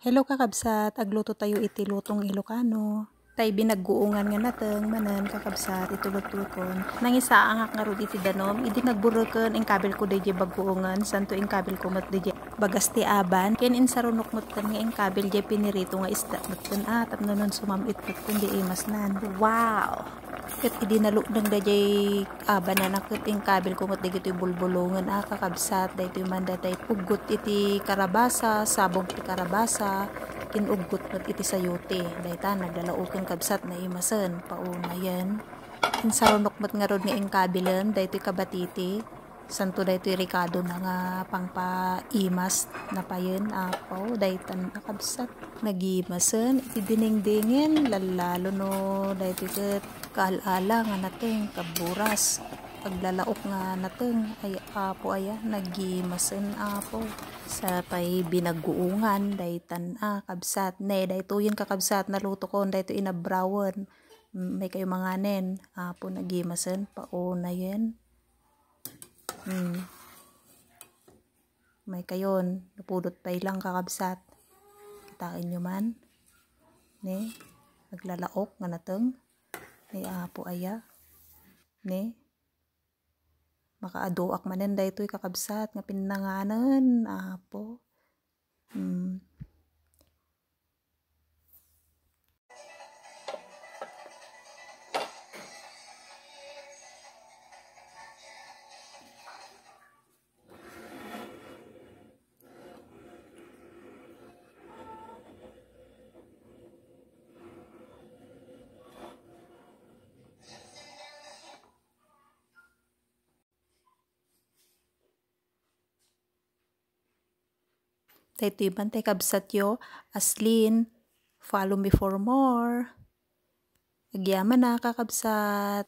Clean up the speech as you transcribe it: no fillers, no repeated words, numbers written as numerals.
Hello kakabsat, agluto tayo iti lutong Ilocano. Tay binagguungan nga nateng manen kakabsat itulot-luton. Nang isaangak nga rod iti danom, idi nagburuken ing kabil ko DJ bagguungan, santo ing kabil ko mat DJ bagas ti aban. Ken insarunok motten nga ing kabil DJ pinirito nga isda motten tapno nun sumamit motten di imas nan. Wow! Ket idi nalukdang DJ aban na naket ing kabil ko mat digito bulbulungan kakabsat daytoy manda tay pugot iti karabasa, sabog ti karabasa, kinugot mat iti sayote. Dayta naglalauken kabsat na imasen pauna yan. Insarunok mat nga rod nga ing kabilen daytoy kabatiti. Santo daytoy Ricardo na nga pangpaimas na payen apaw daytan akabsat nagimasen iti dinengdengen lalo no daytoy ket kaal-ala nga nateng kaburas paglalaok nga nateng ay apo aya nagimasen apo sa pay binaguungan daytan kabsat ne daytoyen kakabsat naluto kon dayto inabrawon may kayo manganen apo nagimasen pauna yen. May kayon napudot pa ilang kakabsat kitain nyo man ne naglalaok nga nateng ay apo aya ne makaaduak manen daytoy kakabsat nga pinanganen apo. Daytoy bantay kabsat yo aslin follow me for more. Agyaman na kakabsat.